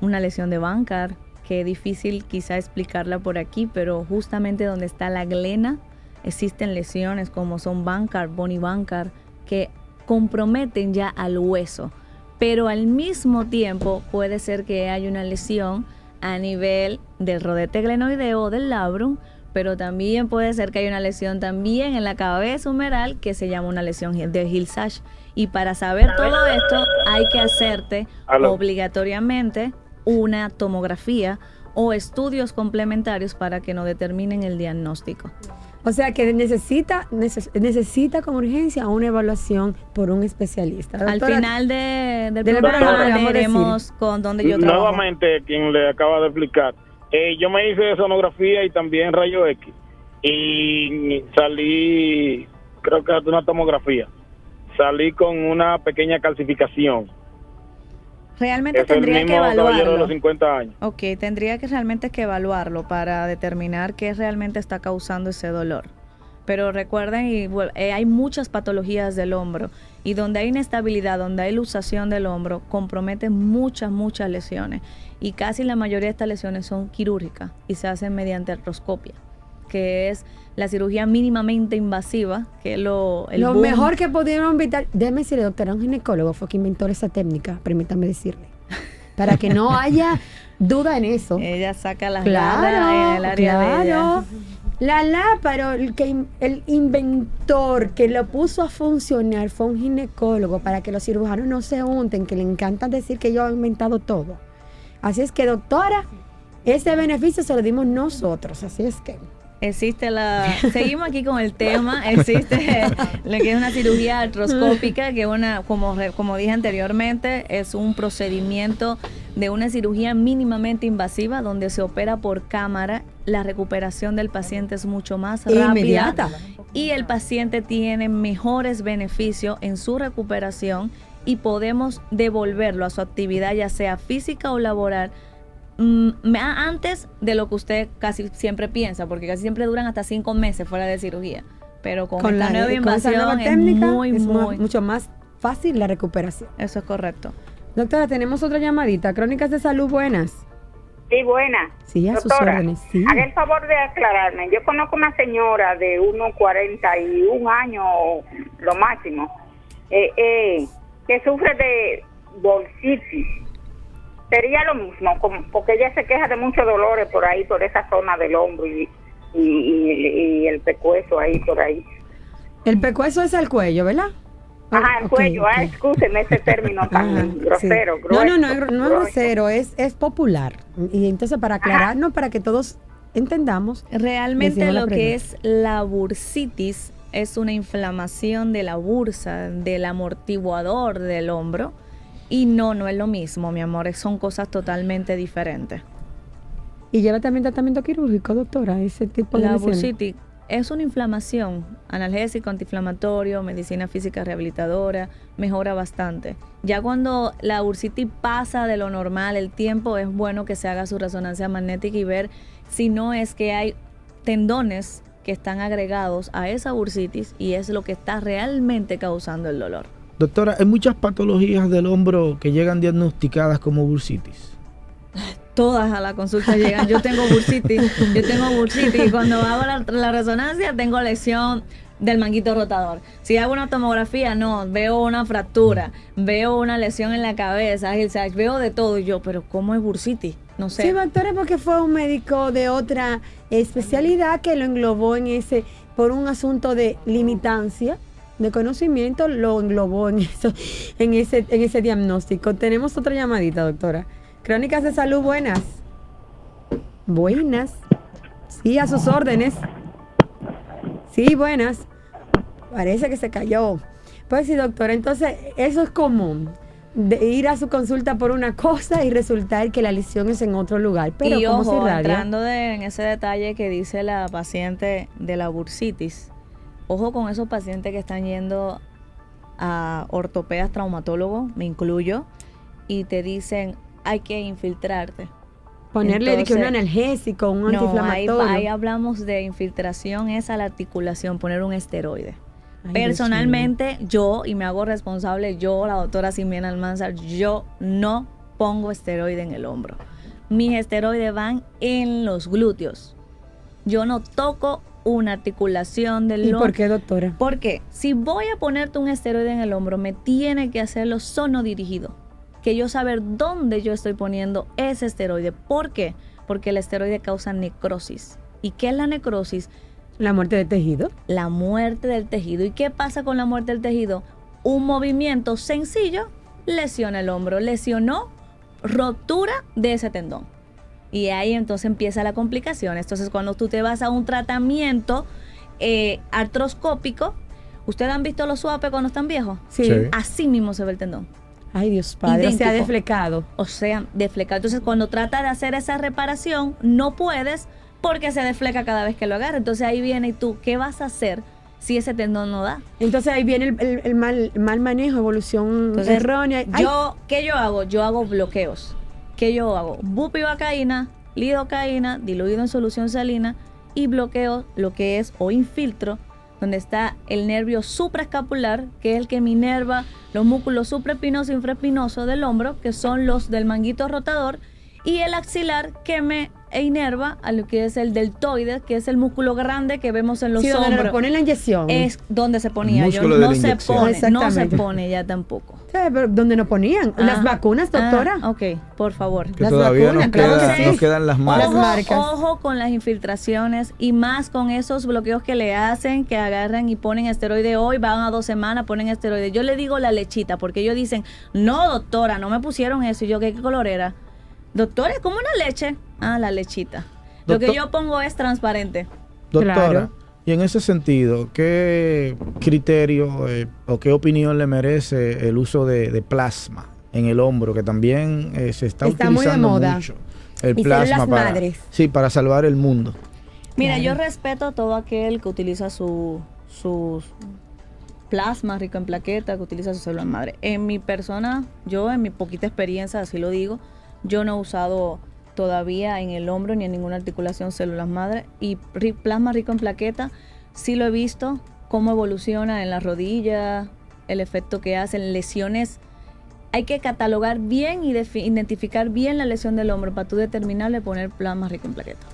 una lesión de Bankart, que es difícil quizá explicarla por aquí, pero justamente donde está la glena existen lesiones como son Bankart, Bony Bankart, que comprometen ya al hueso. Pero al mismo tiempo puede ser que haya una lesión a nivel del rodete glenoideo o del labrum, pero también puede ser que haya una lesión también en la cabeza humeral que se llama una lesión de Hill-Sachs. Y para saber todo esto hay que hacerte obligatoriamente una tomografía o estudios complementarios para que nos determinen el diagnóstico. O sea que necesita con urgencia una evaluación por un especialista. Al Doctora, final del del programa programa le vamos a veremos con dónde yo trabajo. Nuevamente, quien le acaba de explicar. Yo me hice sonografía y también rayo X. Y salí, creo que de una tomografía. Salí con una pequeña calcificación. Realmente Es el tendría que mismo caballero de evaluarlo. los 50 años. Ok, tendría que realmente que evaluarlo para determinar qué realmente está causando ese dolor. Pero recuerden, hay muchas patologías del hombro y donde hay inestabilidad, donde hay luxación del hombro, comprometen muchas lesiones. Y casi la mayoría de estas lesiones son quirúrgicas y se hacen mediante artroscopia, que es la cirugía mínimamente invasiva, que es lo boom. mejor que pudieron invitar, déjeme decirle, doctora, un ginecólogo fue quien inventó esa técnica, permítame decirle, para que no haya duda en eso. Ella saca las garras en el área de ella. Pero el inventor que lo puso a funcionar fue un ginecólogo para que los cirujanos no se unten, que le encanta decir que yo he inventado todo. Así es que, doctora, ese beneficio se lo dimos nosotros, así es que... Seguimos aquí con el tema, existe lo que es una cirugía artroscópica, que como dije anteriormente, es un procedimiento de una cirugía mínimamente invasiva donde se opera por cámara. La recuperación del paciente es mucho más rápida inmediata y el paciente tiene mejores beneficios en su recuperación y podemos devolverlo a su actividad, ya sea física o laboral, antes de lo que usted casi siempre piensa, porque casi siempre duran hasta 5 meses fuera de cirugía. Pero con esta nueva con esa nueva invasión es técnica muy, muy... mucho más fácil la recuperación. Eso es correcto. Doctora, tenemos otra llamadita. Crónicas de Salud, buenas. Sí, buena. Sí, a sus Doctora, órdenes. Sí. haga el favor de aclararme. Yo conozco una señora de unos 41 años, lo máximo, que sufre de bursitis. Sería lo mismo, porque ella se queja de muchos dolores por ahí, por esa zona del hombro y el pecueso ahí, por ahí. El pecueso es el cuello, ¿verdad? Ajá, el cuello. Excúseme ese término tan grosero. Sí. Grueso, No es grosero, es popular. Y entonces, para aclararnos, para que todos entendamos. Realmente decimos la lo que pregunta. es la bursitis es una inflamación de la bursa, del amortiguador del hombro. Y no es lo mismo, mi amor, son cosas totalmente diferentes. ¿Y lleva también tratamiento quirúrgico, doctora? Ese tipo de La lesiones. bursitis es una inflamación, analgésico, antiinflamatorio, medicina física rehabilitadora, mejora bastante. Ya cuando la bursitis pasa de lo normal, el tiempo, es bueno que se haga su resonancia magnética y ver si no es que hay tendones que están agregados a esa bursitis y es lo que está realmente causando el dolor. Doctora, hay muchas patologías del hombro que llegan diagnosticadas como bursitis. Todas a la consulta llegan. Yo tengo bursitis y cuando hago la resonancia tengo lesión del manguito rotador. Si hago una tomografía, no, veo una fractura, veo una lesión en la cabeza, veo de todo. Y yo, pero ¿cómo es bursitis? No sé. Sí, doctora, porque fue un médico de otra especialidad que lo englobó en ese, por un asunto de limitancia de conocimiento, lo englobó en eso, en ese diagnóstico. Tenemos otra llamadita, doctora. Crónicas de Salud, buenas. Buenas. Sí, a sus órdenes. Sí, buenas. Parece que se cayó. Pues sí, doctora, entonces eso es común, de ir a su consulta por una cosa y resultar que la lesión es en otro lugar. Pero y ¿cómo ojo, se irradia? entrando en ese detalle que dice la paciente de la bursitis, ojo con esos pacientes que están yendo a ortopedas, traumatólogos, me incluyo, y te dicen, hay que infiltrarte. Ponerle Entonces, un analgésico, un no, antiinflamatorio. ahí hablamos de infiltración, es a la articulación, poner un esteroide. Ay, Personalmente, yo, y me hago responsable, yo, la doctora Ximena Almanzar, yo no pongo esteroide en el hombro. Mis esteroides van en los glúteos. Yo no toco una articulación del ¿Y hombro. por qué, doctora? Porque si voy a ponerte un esteroide en el hombro, me tiene que hacerlo sonodirigido. Que yo saber dónde yo estoy poniendo ese esteroide. ¿Por qué? Porque el esteroide causa necrosis. ¿Y qué es la necrosis? La muerte del tejido. La muerte del tejido. ¿Y qué pasa con la muerte del tejido? Un movimiento sencillo lesiona el hombro. Lesionó, rotura de ese tendón. Y ahí entonces empieza la complicación. Entonces cuando tú te vas a un tratamiento artroscópico, ¿ustedes han visto los suapes cuando están viejos? Sí. Así mismo se ve el tendón. Ay, Dios padre, se ha Idéntico. deflecado. O sea, deflecado. Entonces, cuando trata de hacer esa reparación, no puedes porque se defleca cada vez que lo agarra. Entonces, ahí viene y tú, ¿qué vas a hacer si ese tendón no da? Entonces ahí viene el mal manejo, evolución Entonces, errónea. Ay, ¿Qué yo hago? Yo hago bloqueos. ¿Qué yo hago? Bupivacaína, lidocaína, diluido en solución salina y bloqueo lo que es o infiltro, donde está el nervio supraescapular, que es el que me inerva los músculos supraespinoso e infraespinoso del hombro, que son los del manguito rotador, y el axilar, que me inerva a lo que es el deltoides, que es el músculo grande que vemos en los sí, donde hombros. le ponen la inyección. Es donde se ponía. Yo, Músculo de no la se inyección. pone, no se Exactamente. pone ya tampoco. Sí, pero donde nos ponían. Las vacunas, doctora. Ok, por favor. Que Las todavía vacunas, nos, claro queda- que sí. nos quedan las marcas. Las marcas. Ojo con las infiltraciones y más con esos bloqueos que le hacen, que agarran y ponen esteroide hoy, van a 2 semanas, ponen esteroide. Yo le digo la lechita, porque ellos dicen, no, doctora, no me pusieron eso. Y yo, ¿qué color era? Doctora, es como una leche. Ah, la lechita. Lo que Doctor- yo pongo es transparente. Doctora, Claro. y en ese sentido, ¿qué criterio o qué opinión le merece el uso de plasma en el hombro, que también se está Está muy de utilizando moda. mucho? El Y plasma células para, madres. sí, para salvar el mundo. Mira, Claro. yo respeto a todo aquel que utiliza sus plasma rico en plaquetas, que utiliza su célula madre. En mi persona, yo en mi poquita experiencia, así lo digo, yo no he usado todavía en el hombro ni en ninguna articulación células madre. Y plasma rico en plaqueta, sí lo he visto, cómo evoluciona en la rodilla, el efecto que hacen, lesiones. Hay que catalogar bien y identificar bien la lesión del hombro para tú determinarle poner plasma rico en plaqueta.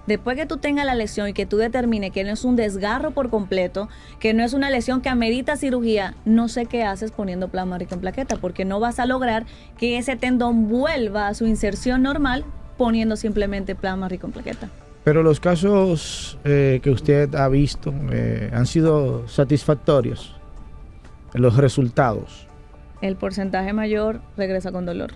Después que tú tengas la lesión y que tú determines que no es un desgarro por completo, que no es una lesión que amerita cirugía, no sé qué haces poniendo plasma rico en plaqueta, porque no vas a lograr que ese tendón vuelva a su inserción normal poniendo simplemente plasma rico en plaqueta. Pero los casos que usted ha visto han sido satisfactorios en los resultados. El porcentaje mayor regresa con dolor.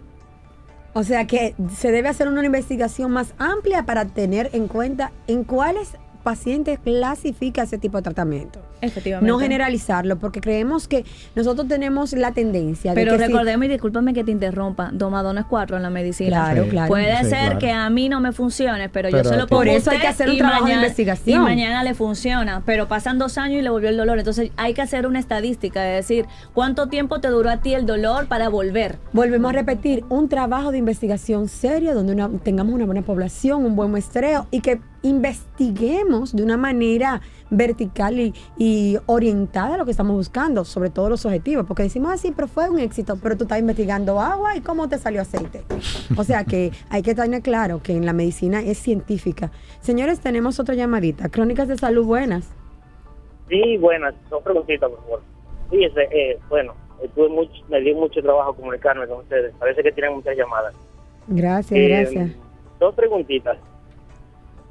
O sea que se debe hacer una investigación más amplia para tener en cuenta en cuáles pacientes clasifica ese tipo de tratamiento. Efectivamente. No generalizarlo, porque creemos que nosotros tenemos la tendencia pero de que recordemos, y discúlpame que te interrumpa, 2 más 2 no es 4 en la medicina. Claro, sí, claro. Puede Sí, ser claro. que a mí no me funcione, pero yo se lo pongo por a eso hay usted que hacer un y trabajo de mañana- investigación. Y mañana le funciona, pero pasan 2 años y le volvió el dolor. Entonces hay que hacer una estadística de decir, ¿cuánto tiempo te duró a ti el dolor para volver? Volvemos a repetir, un trabajo de investigación serio donde tengamos una buena población, un buen muestreo y que investiguemos de una manera vertical y orientada a lo que estamos buscando, sobre todo los objetivos, porque decimos así, pero fue un éxito, pero tú estás investigando agua y cómo te salió aceite. O sea que hay que tener claro que en la medicina es científica. Señores, tenemos otra llamadita. Crónicas de Salud, buenas. Sí, buenas. Dos preguntitas, por favor. Fíjese, me dio mucho trabajo comunicarme con ustedes. Parece que tienen muchas llamadas. Gracias, gracias. 2 preguntitas.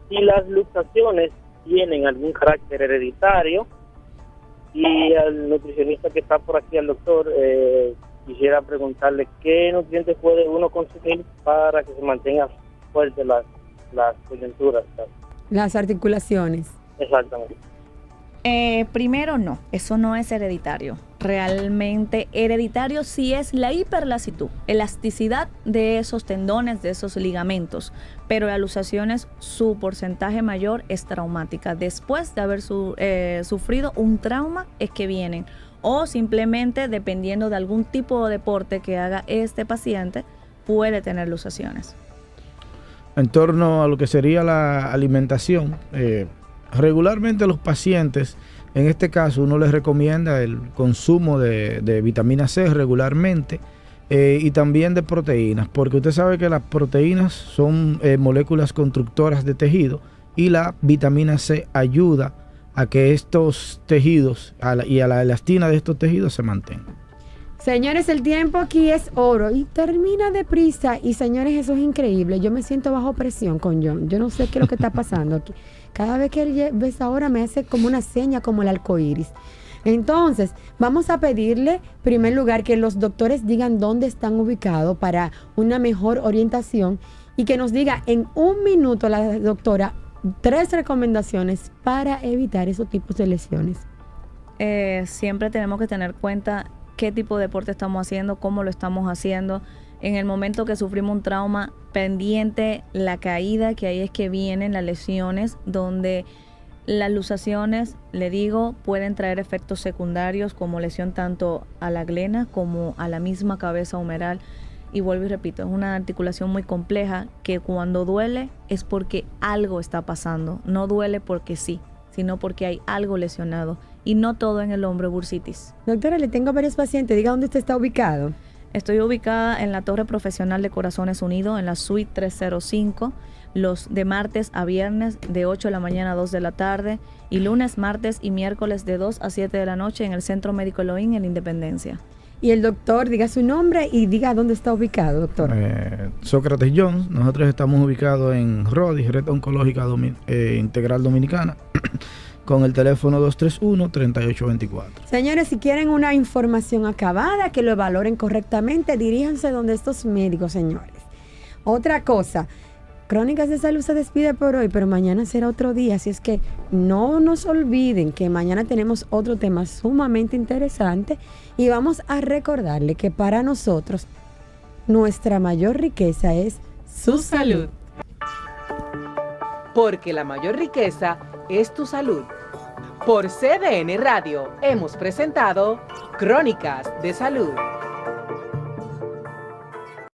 Si las luxaciones tienen algún carácter hereditario, y al nutricionista que está por aquí, al doctor, quisiera preguntarle qué nutrientes puede uno consumir para que se mantenga fuertes las coyunturas. ¿Sabes? Las articulaciones. Exactamente. Primero, no, eso no es hereditario. Realmente hereditario sí es la hiperlasitud, elasticidad de esos tendones, de esos ligamentos, pero las luxaciones, su porcentaje mayor es traumática. Después de haber sufrido un trauma es que vienen, o simplemente dependiendo de algún tipo de deporte que haga este paciente, puede tener luxaciones. En torno a lo que sería la alimentación, regularmente los pacientes, en este caso uno les recomienda el consumo de vitamina C regularmente y también de proteínas, porque usted sabe que las proteínas son moléculas constructoras de tejido y la vitamina C ayuda a que estos tejidos y a la elastina de estos tejidos se mantengan. Señores, el tiempo aquí es oro y termina deprisa. Y señores, eso es increíble. Yo me siento bajo presión con John. Yo no sé qué es lo que está pasando aquí. Cada vez que él ves ahora me hace como una seña, como el arco iris. Entonces, vamos a pedirle, en primer lugar, que los doctores digan dónde están ubicados para una mejor orientación y que nos diga en un minuto la doctora 3 recomendaciones para evitar esos tipos de lesiones. Siempre tenemos que tener cuenta qué tipo de deporte estamos haciendo, cómo lo estamos haciendo. En el momento que sufrimos un trauma, pendiente la caída, que ahí es que vienen las lesiones, donde las luxaciones, le digo, pueden traer efectos secundarios como lesión tanto a la glena como a la misma cabeza humeral. Y vuelvo y repito, es una articulación muy compleja que cuando duele es porque algo está pasando. No duele porque sí, sino porque hay algo lesionado. Y no todo en el hombro, bursitis. Doctora, le tengo varios pacientes. Diga dónde usted está ubicado. Estoy ubicada en la Torre Profesional de Corazones Unidos, en la suite 305, los de martes a viernes de 8 de la mañana a 2 de la tarde y lunes, martes y miércoles de 2 a 7 de la noche en el Centro Médico Elohim en la Independencia. Y el doctor, diga su nombre y diga dónde está ubicado, doctor. Sócrates Jones, nosotros estamos ubicados en RODI, Red Oncológica Integral Dominicana, con el teléfono 231-3824. Señores, si quieren una información acabada, que lo valoren correctamente, diríjanse donde estos médicos, señores. Otra cosa, Crónicas de Salud se despide por hoy, pero mañana será otro día, así es que no nos olviden que mañana tenemos otro tema sumamente interesante y vamos a recordarle que para nosotros nuestra mayor riqueza es Su salud. Porque la mayor riqueza es tu salud. Por CDN Radio hemos presentado Crónicas de Salud.